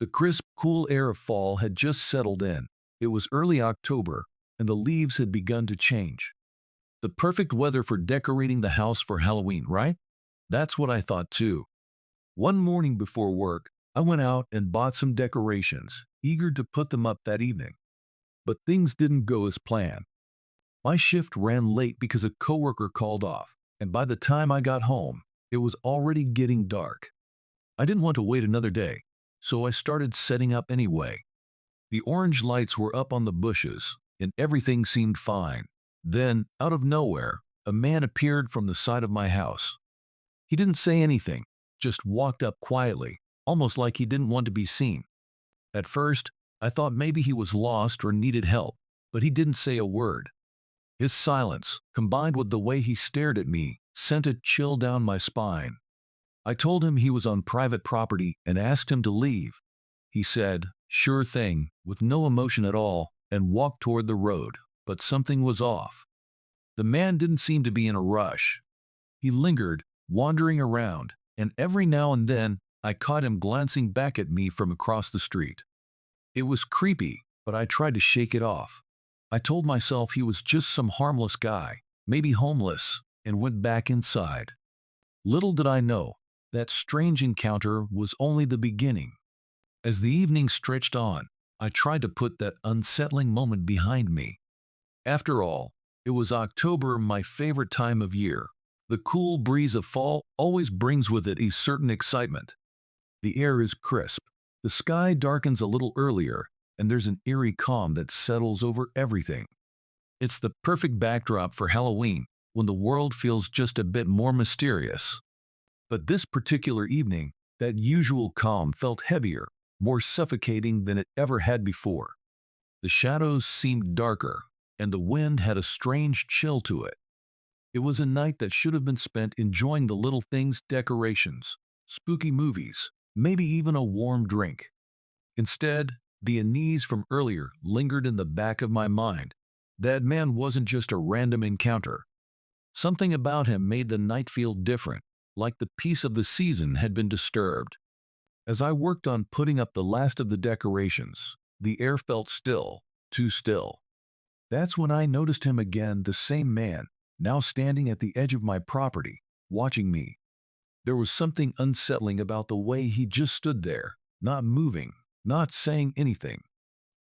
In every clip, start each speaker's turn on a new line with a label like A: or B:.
A: The crisp, cool air of fall had just settled in. It was early October, and the leaves had begun to change. The perfect weather for decorating the house for Halloween, right? That's what I thought too. One morning before work, I went out and bought some decorations, eager to put them up that evening. But things didn't go as planned. My shift ran late because a coworker called off, and by the time I got home, it was already getting dark. I didn't want to wait another day, so I started setting up anyway. The orange lights were up on the bushes, and everything seemed fine. Then, out of nowhere, a man appeared from the side of my house. He didn't say anything, just walked up quietly, almost like he didn't want to be seen. At first, I thought maybe he was lost or needed help, but he didn't say a word. His silence, combined with the way he stared at me, sent a chill down my spine. I told him he was on private property and asked him to leave. He said, "Sure thing," with no emotion at all, and walked toward the road, but something was off. The man didn't seem to be in a rush. He lingered, wandering around, and every now and then I caught him glancing back at me from across the street. It was creepy, but I tried to shake it off. I told myself he was just some harmless guy, maybe homeless, and went back inside. Little did I know, that strange encounter was only the beginning. As the evening stretched on, I tried to put that unsettling moment behind me. After all, it was October, my favorite time of year. The cool breeze of fall always brings with it a certain excitement. The air is crisp, the sky darkens a little earlier, and there's an eerie calm that settles over everything. It's the perfect backdrop for Halloween, when the world feels just a bit more mysterious. But this particular evening, that usual calm felt heavier, more suffocating than it ever had before. The shadows seemed darker, and the wind had a strange chill to it. It was a night that should have been spent enjoying the little things, decorations, spooky movies, maybe even a warm drink. Instead, the unease from earlier lingered in the back of my mind. That man wasn't just a random encounter. Something about him made the night feel different, like the peace of the season had been disturbed. As I worked on putting up the last of the decorations, the air felt still, too still. That's when I noticed him again, the same man, now standing at the edge of my property, watching me. There was something unsettling about the way he just stood there, not moving, not saying anything.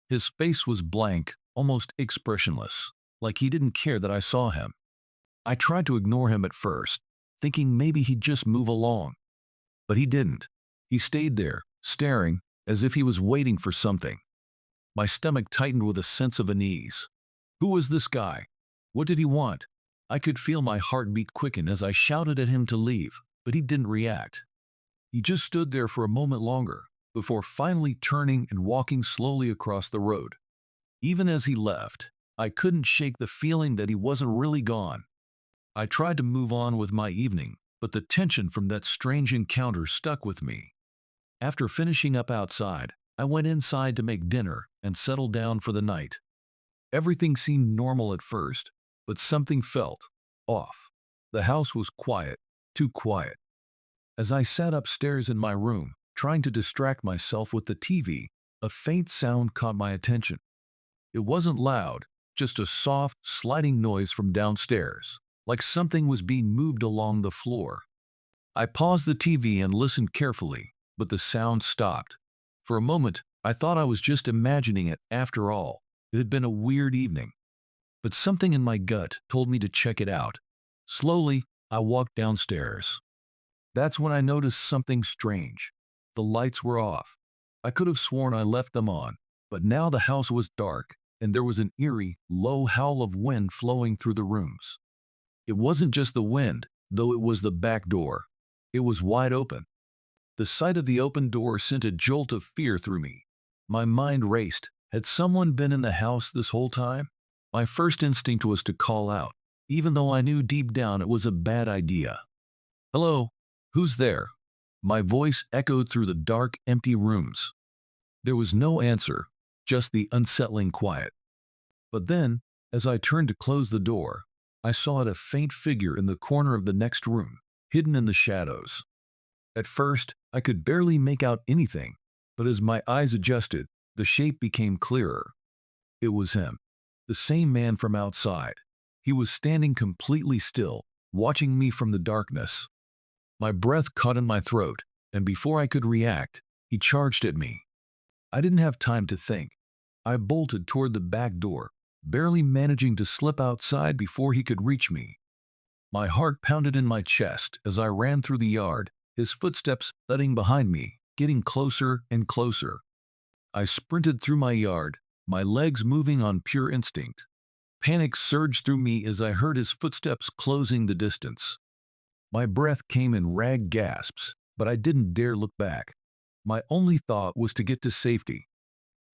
A: His face was blank, almost expressionless, like he didn't care that I saw him. I tried to ignore him at first, thinking maybe he'd just move along. But he didn't. He stayed there, staring, as if he was waiting for something. My stomach tightened with a sense of unease. Who was this guy? What did he want? I could feel my heartbeat quicken as I shouted at him to leave, but he didn't react. He just stood there for a moment longer, before finally turning and walking slowly across the road. Even as he left, I couldn't shake the feeling that he wasn't really gone. I tried to move on with my evening, but the tension from that strange encounter stuck with me. After finishing up outside, I went inside to make dinner and settle down for the night. Everything seemed normal at first, but something felt off. The house was quiet, too quiet. As I sat upstairs in my room, trying to distract myself with the TV, a faint sound caught my attention. It wasn't loud, just a soft, sliding noise from downstairs, like something was being moved along the floor. I paused the TV and listened carefully, but the sound stopped. For a moment, I thought I was just imagining it. After all, it had been a weird evening. But something in my gut told me to check it out. Slowly, I walked downstairs. That's when I noticed something strange. The lights were off. I could have sworn I left them on, but now the house was dark, and there was an eerie, low howl of wind flowing through the rooms. It wasn't just the wind, though it was the back door. It was wide open. The sight of the open door sent a jolt of fear through me. My mind raced. Had someone been in the house this whole time? My first instinct was to call out, even though I knew deep down it was a bad idea. "Hello? Who's there?" My voice echoed through the dark, empty rooms. There was no answer, just the unsettling quiet. But then, as I turned to close the door, I saw a faint figure in the corner of the next room, hidden in the shadows. At first, I could barely make out anything. But as my eyes adjusted, the shape became clearer. It was him, the same man from outside. He was standing completely still, watching me from the darkness. My breath caught in my throat, and before I could react, he charged at me. I didn't have time to think. I bolted toward the back door, barely managing to slip outside before he could reach me. My heart pounded in my chest as I ran through the yard, his footsteps thudding behind me, getting closer and closer. I sprinted through my yard, my legs moving on pure instinct. Panic surged through me as I heard his footsteps closing the distance. My breath came in ragged gasps, but I didn't dare look back. My only thought was to get to safety.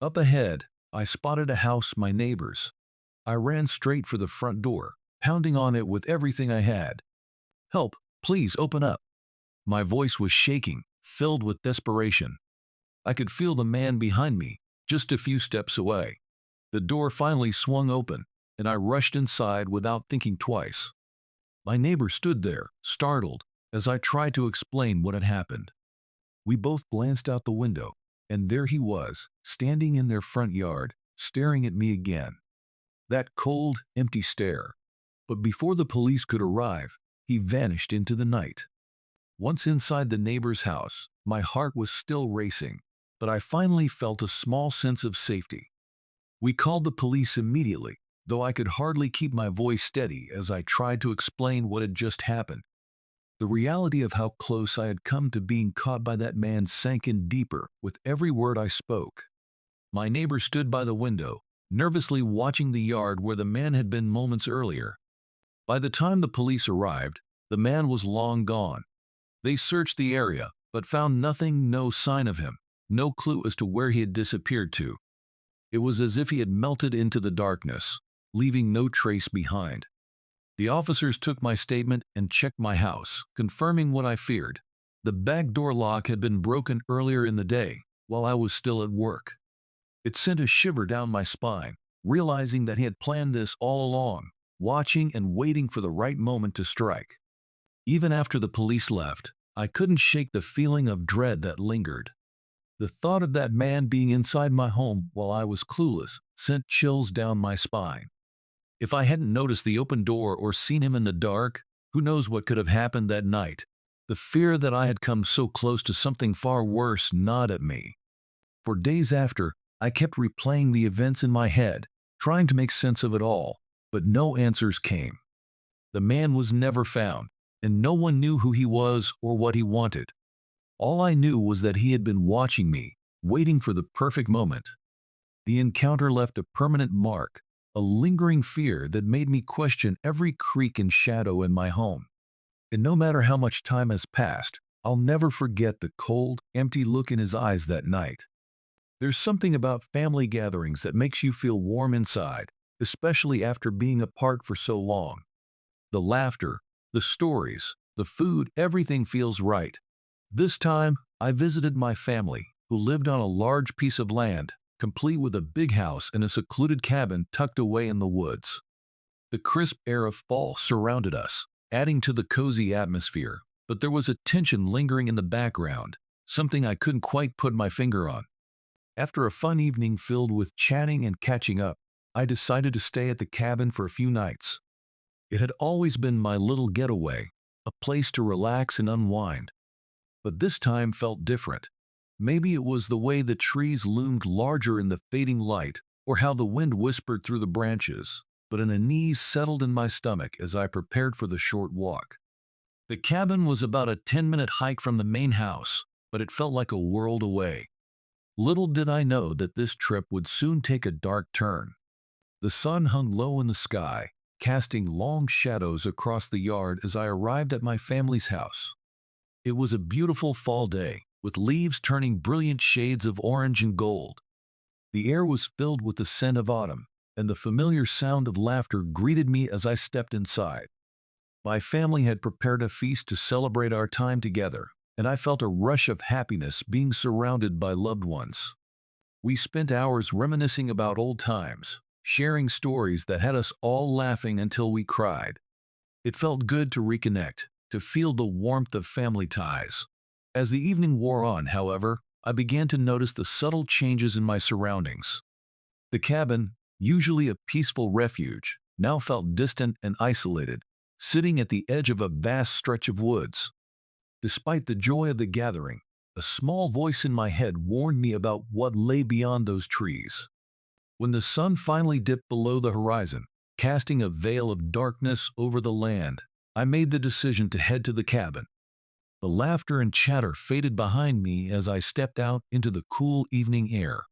A: Up ahead, I spotted a house my neighbor's. I ran straight for the front door, pounding on it with everything I had. "Help, please open up." My voice was shaking, filled with desperation. I could feel the man behind me, just a few steps away. The door finally swung open, and I rushed inside without thinking twice. My neighbor stood there, startled, as I tried to explain what had happened. We both glanced out the window, and there he was, standing in their front yard, staring at me again. That cold, empty stare. But before the police could arrive, he vanished into the night. Once inside the neighbor's house, my heart was still racing, but I finally felt a small sense of safety. We called the police immediately, though I could hardly keep my voice steady as I tried to explain what had just happened. The reality of how close I had come to being caught by that man sank in deeper with every word I spoke. My neighbor stood by the window, nervously watching the yard where the man had been moments earlier. By the time the police arrived, the man was long gone. They searched the area, but found nothing, no sign of him, no clue as to where he had disappeared to. It was as if he had melted into the darkness, leaving no trace behind. The officers took my statement and checked my house, confirming what I feared. The back door lock had been broken earlier in the day, while I was still at work. It sent a shiver down my spine, realizing that he had planned this all along, watching and waiting for the right moment to strike. Even after the police left, I couldn't shake the feeling of dread that lingered. The thought of that man being inside my home while I was clueless sent chills down my spine. If I hadn't noticed the open door or seen him in the dark, who knows what could have happened that night. The fear that I had come so close to something far worse gnawed at me. For days after, I kept replaying the events in my head, trying to make sense of it all, but no answers came. The man was never found, and no one knew who he was or what he wanted. All I knew was that he had been watching me, waiting for the perfect moment. The encounter left a permanent mark, a lingering fear that made me question every creak and shadow in my home. And no matter how much time has passed, I'll never forget the cold, empty look in his eyes that night. There's something about family gatherings that makes you feel warm inside, especially after being apart for so long. The laughter, the stories, the food, everything feels right. This time, I visited my family, who lived on a large piece of land, complete with a big house and a secluded cabin tucked away in the woods. The crisp air of fall surrounded us, adding to the cozy atmosphere, but there was a tension lingering in the background, something I couldn't quite put my finger on. After a fun evening filled with chatting and catching up, I decided to stay at the cabin for a few nights. It had always been my little getaway, a place to relax and unwind. But this time felt different. Maybe it was the way the trees loomed larger in the fading light, or how the wind whispered through the branches, but an unease settled in my stomach as I prepared for the short walk. The cabin was about a 10-minute hike from the main house, but it felt like a world away. Little did I know that this trip would soon take a dark turn. The sun hung low in the sky, casting long shadows across the yard as I arrived at my family's house. It was a beautiful fall day, with leaves turning brilliant shades of orange and gold. The air was filled with the scent of autumn, and the familiar sound of laughter greeted me as I stepped inside. My family had prepared a feast to celebrate our time together, and I felt a rush of happiness being surrounded by loved ones. We spent hours reminiscing about old times, sharing stories that had us all laughing until we cried. It felt good to reconnect, to feel the warmth of family ties. As the evening wore on, however, I began to notice the subtle changes in my surroundings. The cabin, usually a peaceful refuge, now felt distant and isolated, sitting at the edge of a vast stretch of woods. Despite the joy of the gathering, a small voice in my head warned me about what lay beyond those trees. When the sun finally dipped below the horizon, casting a veil of darkness over the land, I made the decision to head to the cabin. The laughter and chatter faded behind me as I stepped out into the cool evening air.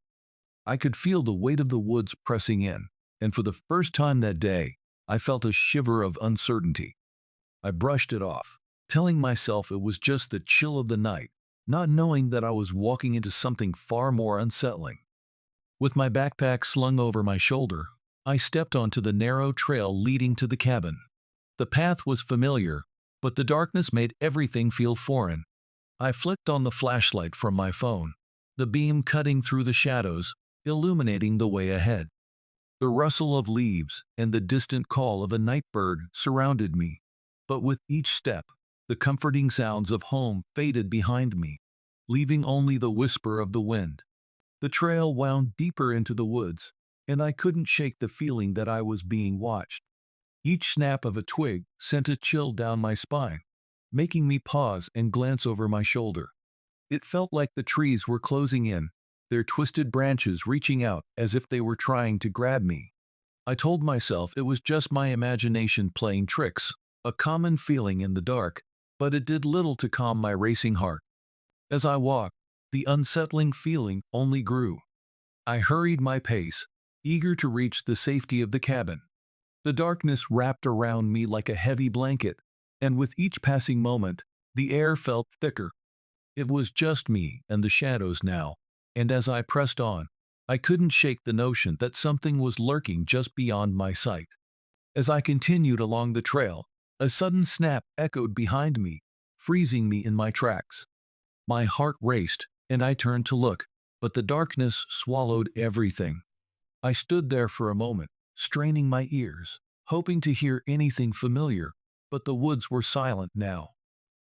A: I could feel the weight of the woods pressing in, and for the first time that day, I felt a shiver of uncertainty. I brushed it off, telling myself it was just the chill of the night, not knowing that I was walking into something far more unsettling. With my backpack slung over my shoulder, I stepped onto the narrow trail leading to the cabin. The path was familiar, but the darkness made everything feel foreign. I flicked on the flashlight from my phone, the beam cutting through the shadows, illuminating the way ahead. The rustle of leaves and the distant call of a night bird surrounded me, but with each step, the comforting sounds of home faded behind me, leaving only the whisper of the wind. The trail wound deeper into the woods, and I couldn't shake the feeling that I was being watched. Each snap of a twig sent a chill down my spine, making me pause and glance over my shoulder. It felt like the trees were closing in, their twisted branches reaching out as if they were trying to grab me. I told myself it was just my imagination playing tricks, a common feeling in the dark, but it did little to calm my racing heart. As I walked, the unsettling feeling only grew. I hurried my pace, eager to reach the safety of the cabin. The darkness wrapped around me like a heavy blanket, and with each passing moment, the air felt thicker. It was just me and the shadows now, and as I pressed on, I couldn't shake the notion that something was lurking just beyond my sight. As I continued along the trail, a sudden snap echoed behind me, freezing me in my tracks. My heart raced, and I turned to look, but the darkness swallowed everything. I stood there for a moment, straining my ears, hoping to hear anything familiar, but the woods were silent now.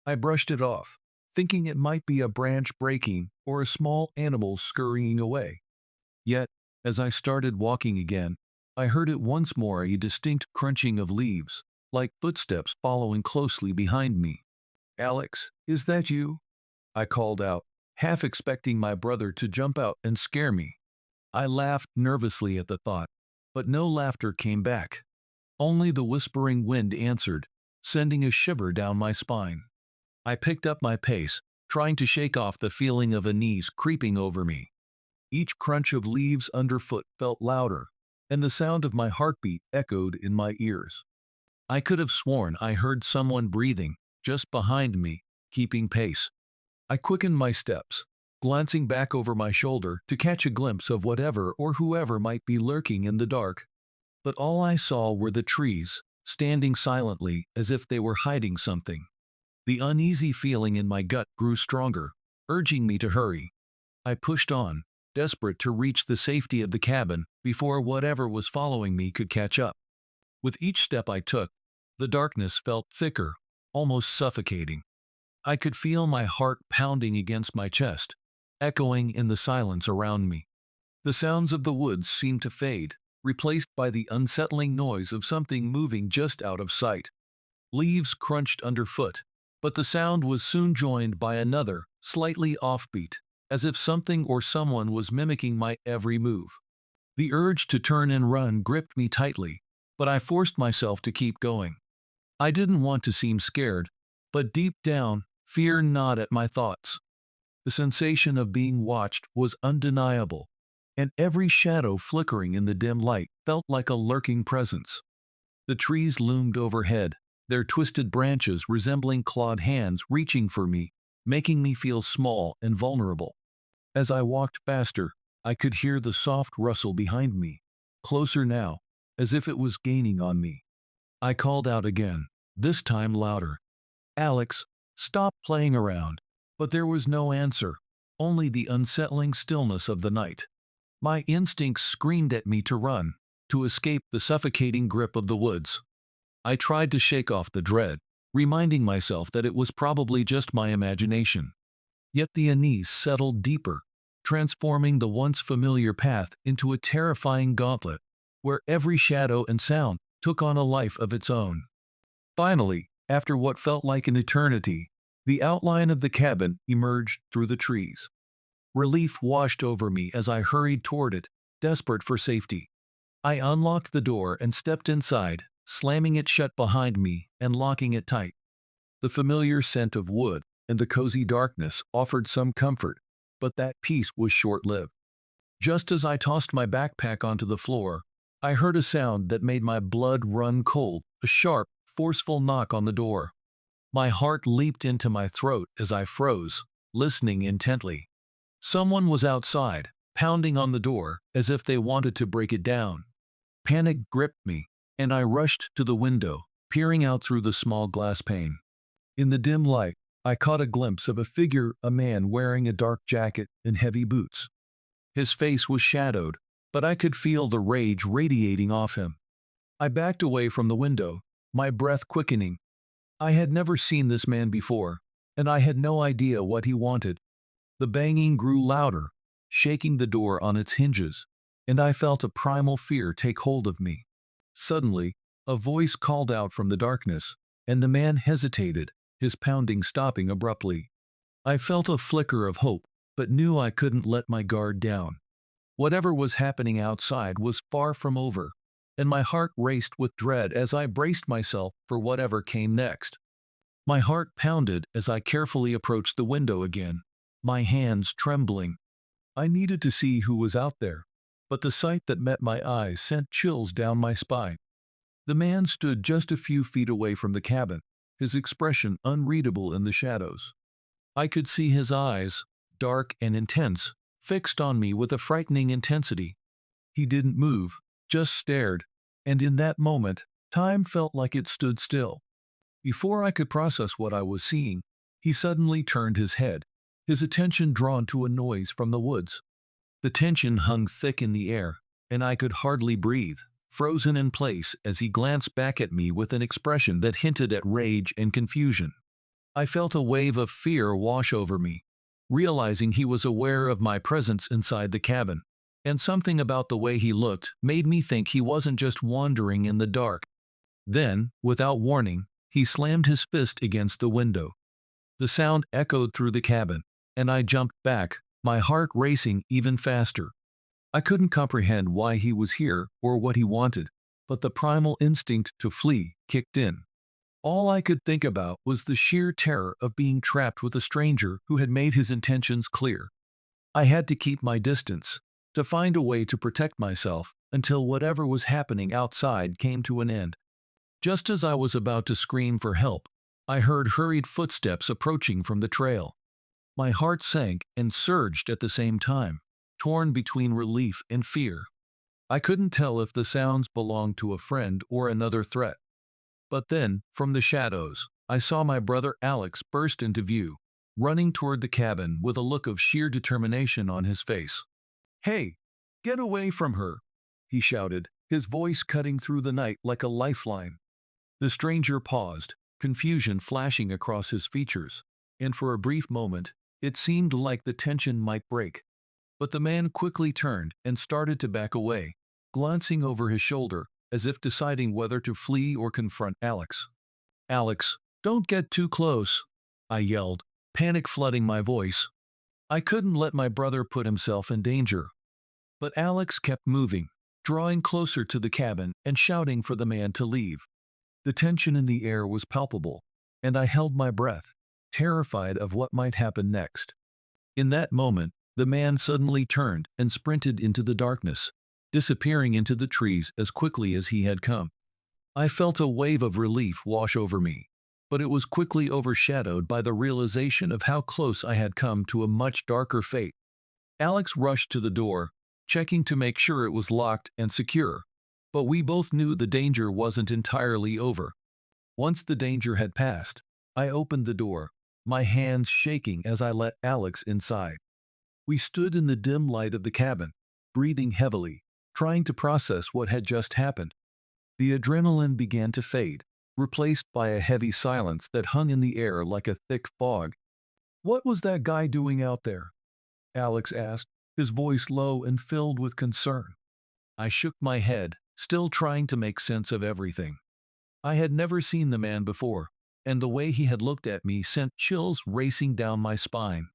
A: I brushed it off, thinking it might be a branch breaking or a small animal scurrying away. Yet, as I started walking again, I heard it once more, a distinct crunching of leaves, like footsteps following closely behind me. "Alex, is that you?" I called out, half expecting my brother to jump out and scare me. I laughed nervously at the thought, but no laughter came back. Only the whispering wind answered, sending a shiver down my spine. I picked up my pace, trying to shake off the feeling of unease creeping over me. Each crunch of leaves underfoot felt louder, and the sound of my heartbeat echoed in my ears. I could have sworn I heard someone breathing just behind me, keeping pace. I quickened my steps, glancing back over my shoulder to catch a glimpse of whatever or whoever might be lurking in the dark. But all I saw were the trees, standing silently as if they were hiding something. The uneasy feeling in my gut grew stronger, urging me to hurry. I pushed on, desperate to reach the safety of the cabin before whatever was following me could catch up. With each step I took, the darkness felt thicker, almost suffocating. I could feel my heart pounding against my chest, echoing in the silence around me. The sounds of the woods seemed to fade, replaced by the unsettling noise of something moving just out of sight. Leaves crunched underfoot, but the sound was soon joined by another, slightly offbeat, as if something or someone was mimicking my every move. The urge to turn and run gripped me tightly, but I forced myself to keep going. I didn't want to seem scared, but deep down, fear gnawed at my thoughts. The sensation of being watched was undeniable, and every shadow flickering in the dim light felt like a lurking presence. The trees loomed overhead, their twisted branches resembling clawed hands reaching for me, making me feel small and vulnerable. As I walked faster, I could hear the soft rustle behind me, closer now, as if it was gaining on me. I called out again, this time louder. "Alex, stop playing around." But there was no answer, only the unsettling stillness of the night. My instincts screamed at me to run, to escape the suffocating grip of the woods. I tried to shake off the dread, reminding myself that it was probably just my imagination. Yet the unease settled deeper, transforming the once familiar path into a terrifying gauntlet, where every shadow and sound took on a life of its own. Finally, after what felt like an eternity, the outline of the cabin emerged through the trees. Relief washed over me as I hurried toward it, desperate for safety. I unlocked the door and stepped inside, slamming it shut behind me and locking it tight. The familiar scent of wood and the cozy darkness offered some comfort, but that peace was short-lived. Just as I tossed my backpack onto the floor, I heard a sound that made my blood run cold, a sharp, forceful knock on the door. My heart leaped into my throat as I froze, listening intently. Someone was outside, pounding on the door as if they wanted to break it down. Panic gripped me, and I rushed to the window, peering out through the small glass pane. In the dim light, I caught a glimpse of a man wearing a dark jacket and heavy boots. His face was shadowed, but I could feel the rage radiating off him. I backed away from the window, my breath quickening. I had never seen this man before, and I had no idea what he wanted. The banging grew louder, shaking the door on its hinges, and I felt a primal fear take hold of me. Suddenly, a voice called out from the darkness, and the man hesitated, his pounding stopping abruptly. I felt a flicker of hope, but knew I couldn't let my guard down. Whatever was happening outside was far from over, and my heart raced with dread as I braced myself for whatever came next. My heart pounded as I carefully approached the window again, my hands trembling. I needed to see who was out there, but the sight that met my eyes sent chills down my spine. The man stood just a few feet away from the cabin, his expression unreadable in the shadows. I could see his eyes, dark and intense, fixed on me with a frightening intensity. He didn't move, just stared, and in that moment, time felt like it stood still. Before I could process what I was seeing, he suddenly turned his head, his attention drawn to a noise from the woods. The tension hung thick in the air, and I could hardly breathe, frozen in place as he glanced back at me with an expression that hinted at rage and confusion. I felt a wave of fear wash over me, realizing he was aware of my presence inside the cabin, and something about the way he looked made me think he wasn't just wandering in the dark. Then, without warning, he slammed his fist against the window. The sound echoed through the cabin, and I jumped back, my heart racing even faster. I couldn't comprehend why he was here or what he wanted, but the primal instinct to flee kicked in. All I could think about was the sheer terror of being trapped with a stranger who had made his intentions clear. I had to keep my distance, to find a way to protect myself until whatever was happening outside came to an end. Just as I was about to scream for help, I heard hurried footsteps approaching from the trail. My heart sank and surged at the same time, torn between relief and fear. I couldn't tell if the sounds belonged to a friend or another threat. But then, from the shadows, I saw my brother Alex burst into view, running toward the cabin with a look of sheer determination on his face. "Hey, get away from her!" he shouted, his voice cutting through the night like a lifeline. The stranger paused, confusion flashing across his features, and for a brief moment, it seemed like the tension might break. But the man quickly turned and started to back away, glancing over his shoulder, as if deciding whether to flee or confront Alex. "Alex, don't get too close," I yelled, panic flooding my voice. I couldn't let my brother put himself in danger. But Alex kept moving, drawing closer to the cabin and shouting for the man to leave. The tension in the air was palpable, and I held my breath, terrified of what might happen next. In that moment, the man suddenly turned and sprinted into the darkness, disappearing into the trees as quickly as he had come. I felt a wave of relief wash over me, but it was quickly overshadowed by the realization of how close I had come to a much darker fate. Alex rushed to the door, checking to make sure it was locked and secure, but we both knew the danger wasn't entirely over. Once the danger had passed, I opened the door, my hands shaking as I let Alex inside. We stood in the dim light of the cabin, breathing heavily, trying to process what had just happened. The adrenaline began to fade, replaced by a heavy silence that hung in the air like a thick fog. What was that guy doing out there? Alex asked, his voice low and filled with concern. I shook my head, still trying to make sense of everything. I had never seen the man before, and the way he had looked at me sent chills racing down my spine.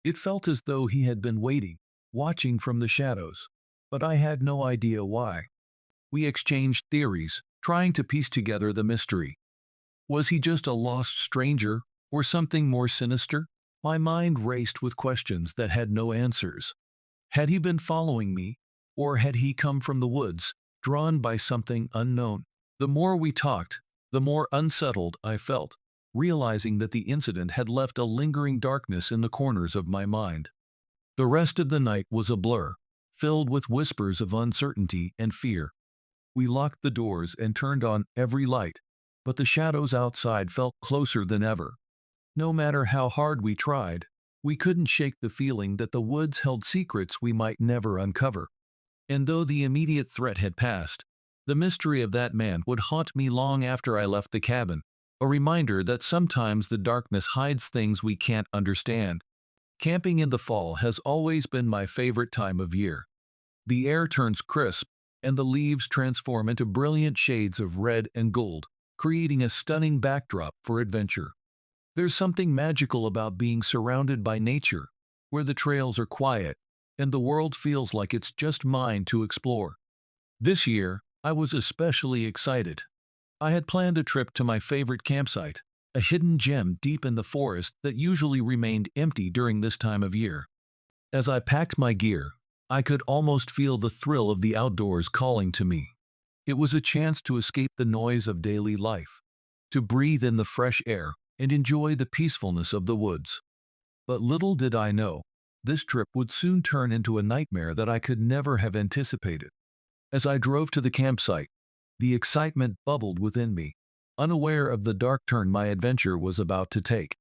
A: It felt as though he had been waiting, watching from the shadows, but I had no idea why. We exchanged theories, trying to piece together the mystery. Was he just a lost stranger, or something more sinister? My mind raced with questions that had no answers. Had he been following me, or had he come from the woods, drawn by something unknown? The more we talked, the more unsettled I felt, realizing that the incident had left a lingering darkness in the corners of my mind. The rest of the night was a blur, filled with whispers of uncertainty and fear. We locked the doors and turned on every light, but the shadows outside felt closer than ever. No matter how hard we tried, we couldn't shake the feeling that the woods held secrets we might never uncover. And though the immediate threat had passed, the mystery of that man would haunt me long after I left the cabin, a reminder that sometimes the darkness hides things we can't understand. Camping in the fall has always been my favorite time of year. The air turns crisp, and the leaves transform into brilliant shades of red and gold, creating a stunning backdrop for adventure. There's something magical about being surrounded by nature, where the trails are quiet, and the world feels like it's just mine to explore. This year, I was especially excited. I had planned a trip to my favorite campsite, a hidden gem deep in the forest that usually remained empty during this time of year. As I packed my gear, I could almost feel the thrill of the outdoors calling to me. It was a chance to escape the noise of daily life, to breathe in the fresh air and enjoy the peacefulness of the woods. But little did I know, this trip would soon turn into a nightmare that I could never have anticipated. As I drove to the campsite, the excitement bubbled within me, unaware of the dark turn my adventure was about to take.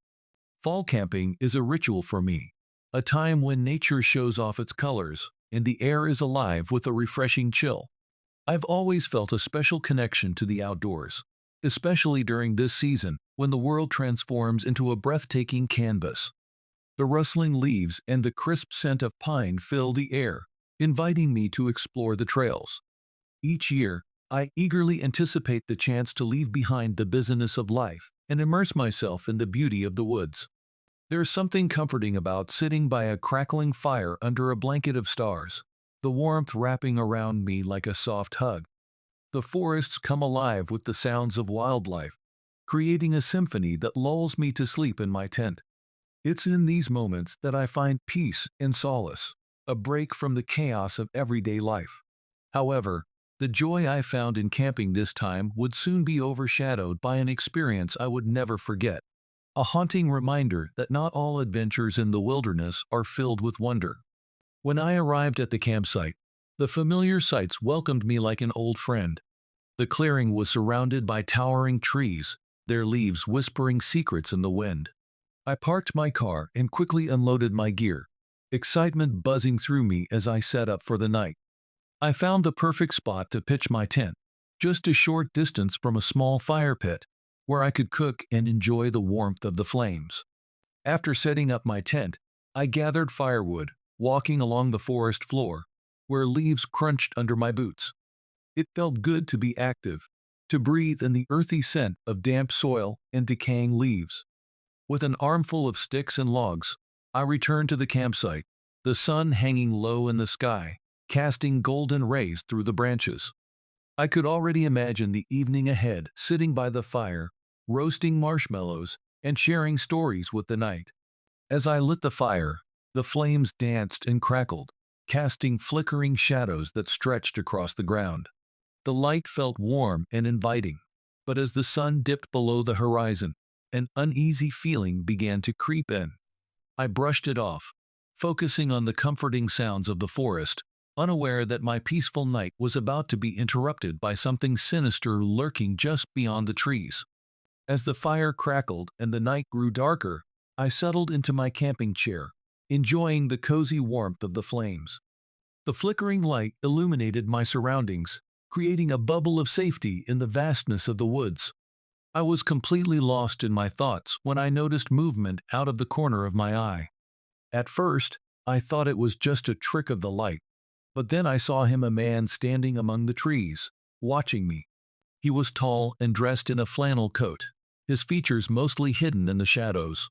A: Fall camping is a ritual for me, a time when nature shows off its colors and the air is alive with a refreshing chill. I've always felt a special connection to the outdoors, especially during this season when the world transforms into a breathtaking canvas. The rustling leaves and the crisp scent of pine fill the air, inviting me to explore the trails. Each year, I eagerly anticipate the chance to leave behind the busyness of life and immerse myself in the beauty of the woods. There's something comforting about sitting by a crackling fire under a blanket of stars, the warmth wrapping around me like a soft hug. The forests come alive with the sounds of wildlife, creating a symphony that lulls me to sleep in my tent. It's in these moments that I find peace and solace, a break from the chaos of everyday life. However, the joy I found in camping this time would soon be overshadowed by an experience I would never forget. A haunting reminder that not all adventures in the wilderness are filled with wonder. When I arrived at the campsite, the familiar sights welcomed me like an old friend. The clearing was surrounded by towering trees, their leaves whispering secrets in the wind. I parked my car and quickly unloaded my gear, excitement buzzing through me as I set up for the night. I found the perfect spot to pitch my tent, just a short distance from a small fire pit, where I could cook and enjoy the warmth of the flames. After setting up my tent, I gathered firewood, walking along the forest floor, where leaves crunched under my boots. It felt good to be active, to breathe in the earthy scent of damp soil and decaying leaves. With an armful of sticks and logs, I returned to the campsite, the sun hanging low in the sky, casting golden rays through the branches. I could already imagine the evening ahead, sitting by the fire, roasting marshmallows, and sharing stories with the night. As I lit the fire, the flames danced and crackled, casting flickering shadows that stretched across the ground. The light felt warm and inviting, but as the sun dipped below the horizon, an uneasy feeling began to creep in. I brushed it off, focusing on the comforting sounds of the forest, unaware that my peaceful night was about to be interrupted by something sinister lurking just beyond the trees. As the fire crackled and the night grew darker, I settled into my camping chair, enjoying the cozy warmth of the flames. The flickering light illuminated my surroundings, creating a bubble of safety in the vastness of the woods. I was completely lost in my thoughts when I noticed movement out of the corner of my eye. At first, I thought it was just a trick of the light, but then I saw him, a man standing among the trees, watching me. He was tall and dressed in a flannel coat, his features mostly hidden in the shadows.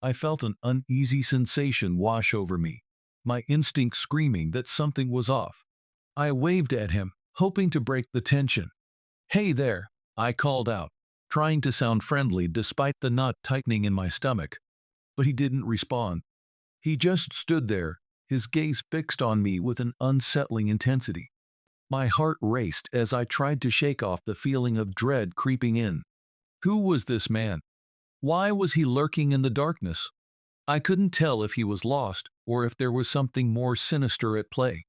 A: I felt an uneasy sensation wash over me, my instinct screaming that something was off. I waved at him, hoping to break the tension. "Hey there," I called out, trying to sound friendly despite the knot tightening in my stomach. But he didn't respond. He just stood there, his gaze fixed on me with an unsettling intensity. My heart raced as I tried to shake off the feeling of dread creeping in. Who was this man? Why was he lurking in the darkness? I couldn't tell if he was lost or if there was something more sinister at play.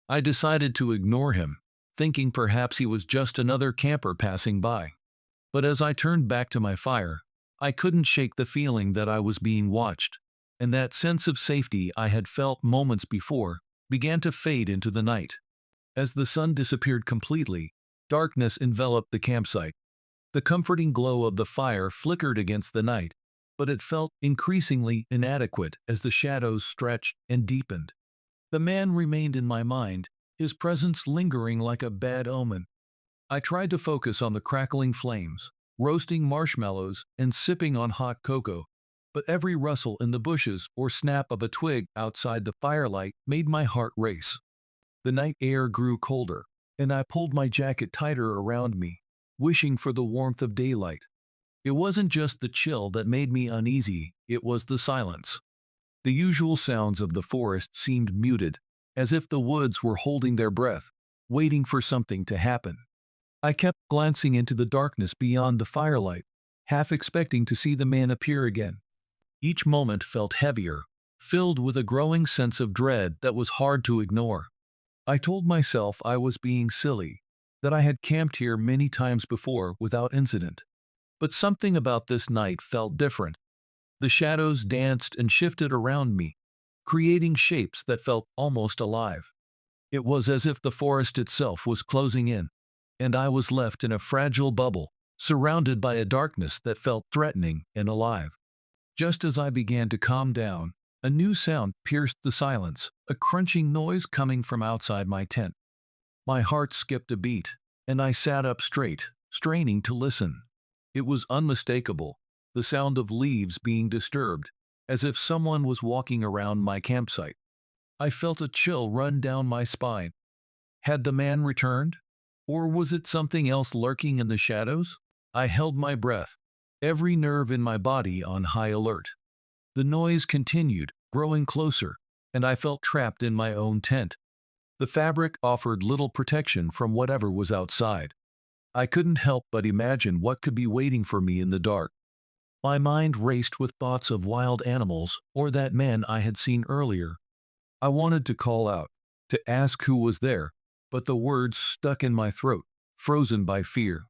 A: I decided to ignore him, thinking perhaps he was just another camper passing by. But as I turned back to my fire, I couldn't shake the feeling that I was being watched, and that sense of safety I had felt moments before began to fade into the night. As the sun disappeared completely, darkness enveloped the campsite. The comforting glow of the fire flickered against the night, but it felt increasingly inadequate as the shadows stretched and deepened. The man remained in my mind, his presence lingering like a bad omen. I tried to focus on the crackling flames, roasting marshmallows and sipping on hot cocoa, but every rustle in the bushes or snap of a twig outside the firelight made my heart race. The night air grew colder, and I pulled my jacket tighter around me, wishing for the warmth of daylight. It wasn't just the chill that made me uneasy, it was the silence. The usual sounds of the forest seemed muted, as if the woods were holding their breath, waiting for something to happen. I kept glancing into the darkness beyond the firelight, half expecting to see the man appear again. Each moment felt heavier, filled with a growing sense of dread that was hard to ignore. I told myself I was being silly, that I had camped here many times before without incident. But something about this night felt different. The shadows danced and shifted around me, creating shapes that felt almost alive. It was as if the forest itself was closing in, and I was left in a fragile bubble, surrounded by a darkness that felt threatening and alive. Just as I began to calm down, a new sound pierced the silence, a crunching noise coming from outside my tent. My heart skipped a beat, and I sat up straight, straining to listen. It was unmistakable, the sound of leaves being disturbed, as if someone was walking around my campsite. I felt a chill run down my spine. Had the man returned? Or was it something else lurking in the shadows? I held my breath, every nerve in my body on high alert. The noise continued, growing closer, and I felt trapped in my own tent. The fabric offered little protection from whatever was outside. I couldn't help but imagine what could be waiting for me in the dark. My mind raced with thoughts of wild animals or that man I had seen earlier. I wanted to call out, to ask who was there, but the words stuck in my throat, frozen by fear.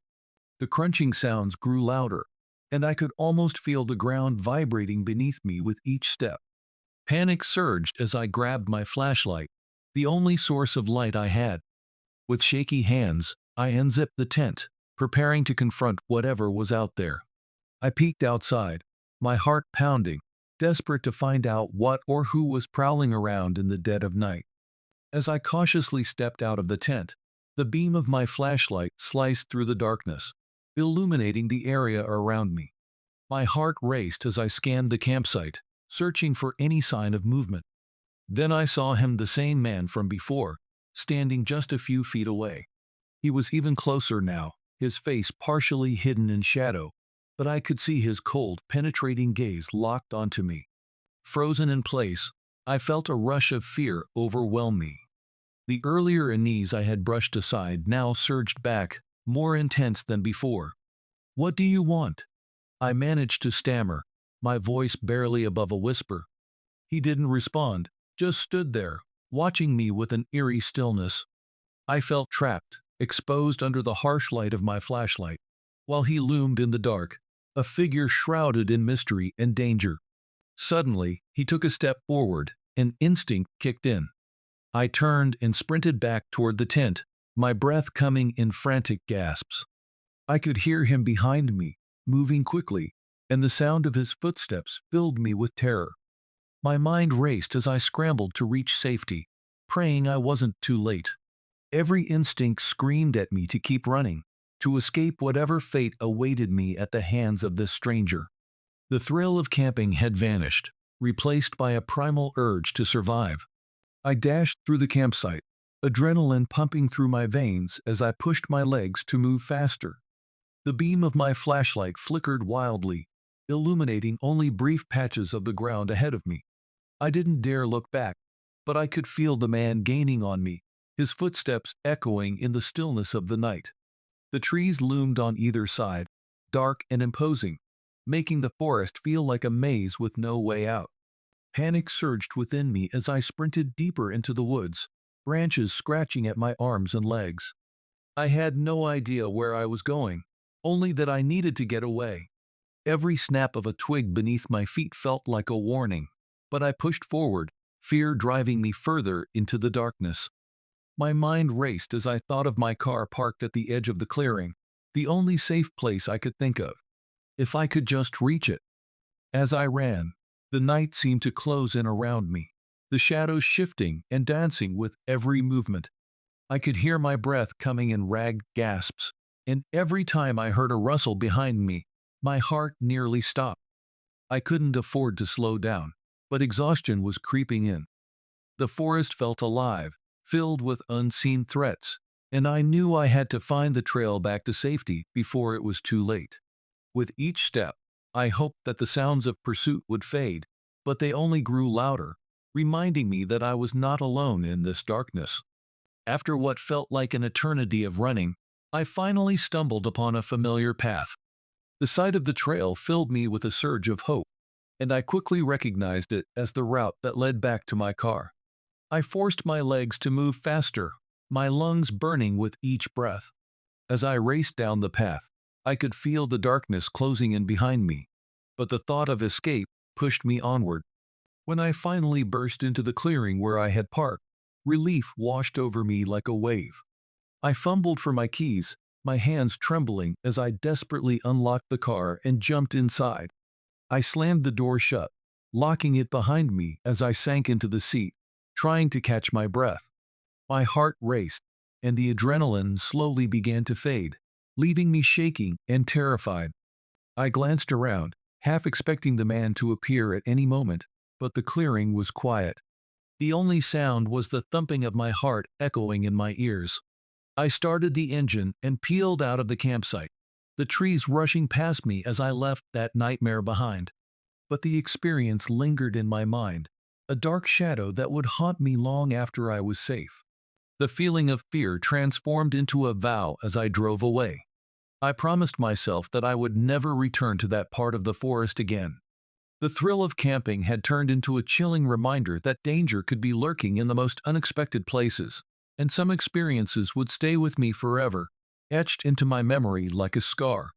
A: The crunching sounds grew louder, and I could almost feel the ground vibrating beneath me with each step. Panic surged as I grabbed my flashlight, the only source of light I had. With shaky hands, I unzipped the tent, preparing to confront whatever was out there. I peeked outside, my heart pounding, desperate to find out what or who was prowling around in the dead of night. As I cautiously stepped out of the tent, the beam of my flashlight sliced through the darkness, illuminating the area around me. My heart raced as I scanned the campsite, searching for any sign of movement. Then I saw him, the same man from before, standing just a few feet away. He was even closer now, his face partially hidden in shadow, but I could see his cold, penetrating gaze locked onto me. Frozen in place, I felt a rush of fear overwhelm me. The earlier unease I had brushed aside now surged back, more intense than before. "What do you want?" I managed to stammer, my voice barely above a whisper. He didn't respond, just stood there, watching me with an eerie stillness. I felt trapped, exposed under the harsh light of my flashlight, while he loomed in the dark, a figure shrouded in mystery and danger. Suddenly, he took a step forward, and instinct kicked in. I turned and sprinted back toward the tent, my breath coming in frantic gasps. I could hear him behind me, moving quickly, and the sound of his footsteps filled me with terror. My mind raced as I scrambled to reach safety, praying I wasn't too late. Every instinct screamed at me to keep running, to escape whatever fate awaited me at the hands of this stranger. The thrill of camping had vanished, replaced by a primal urge to survive. I dashed through the campsite, adrenaline pumping through my veins as I pushed my legs to move faster. The beam of my flashlight flickered wildly, illuminating only brief patches of the ground ahead of me. I didn't dare look back, but I could feel the man gaining on me, his footsteps echoing in the stillness of the night. The trees loomed on either side, dark and imposing, making the forest feel like a maze with no way out. Panic surged within me as I sprinted deeper into the woods, branches scratching at my arms and legs. I had no idea where I was going, only that I needed to get away. Every snap of a twig beneath my feet felt like a warning, but I pushed forward, fear driving me further into the darkness. My mind raced as I thought of my car parked at the edge of the clearing, the only safe place I could think of. If I could just reach it. As I ran, the night seemed to close in around me, the shadows shifting and dancing with every movement. I could hear my breath coming in ragged gasps, and every time I heard a rustle behind me, my heart nearly stopped. I couldn't afford to slow down, but exhaustion was creeping in. The forest felt alive, filled with unseen threats, and I knew I had to find the trail back to safety before it was too late. With each step, I hoped that the sounds of pursuit would fade, but they only grew louder, reminding me that I was not alone in this darkness. After what felt like an eternity of running, I finally stumbled upon a familiar path. The sight of the trail filled me with a surge of hope, and I quickly recognized it as the route that led back to my car. I forced my legs to move faster, my lungs burning with each breath. As I raced down the path, I could feel the darkness closing in behind me, but the thought of escape pushed me onward. When I finally burst into the clearing where I had parked, relief washed over me like a wave. I fumbled for my keys, my hands trembling as I desperately unlocked the car and jumped inside. I slammed the door shut, locking it behind me as I sank into the seat, trying to catch my breath. My heart raced, and the adrenaline slowly began to fade, leaving me shaking and terrified. I glanced around, half expecting the man to appear at any moment, but the clearing was quiet. The only sound was the thumping of my heart echoing in my ears. I started the engine and peeled out of the campsite, the trees rushing past me as I left that nightmare behind. But the experience lingered in my mind, a dark shadow that would haunt me long after I was safe. The feeling of fear transformed into a vow as I drove away. I promised myself that I would never return to that part of the forest again. The thrill of camping had turned into a chilling reminder that danger could be lurking in the most unexpected places, and some experiences would stay with me forever, etched into my memory like a scar.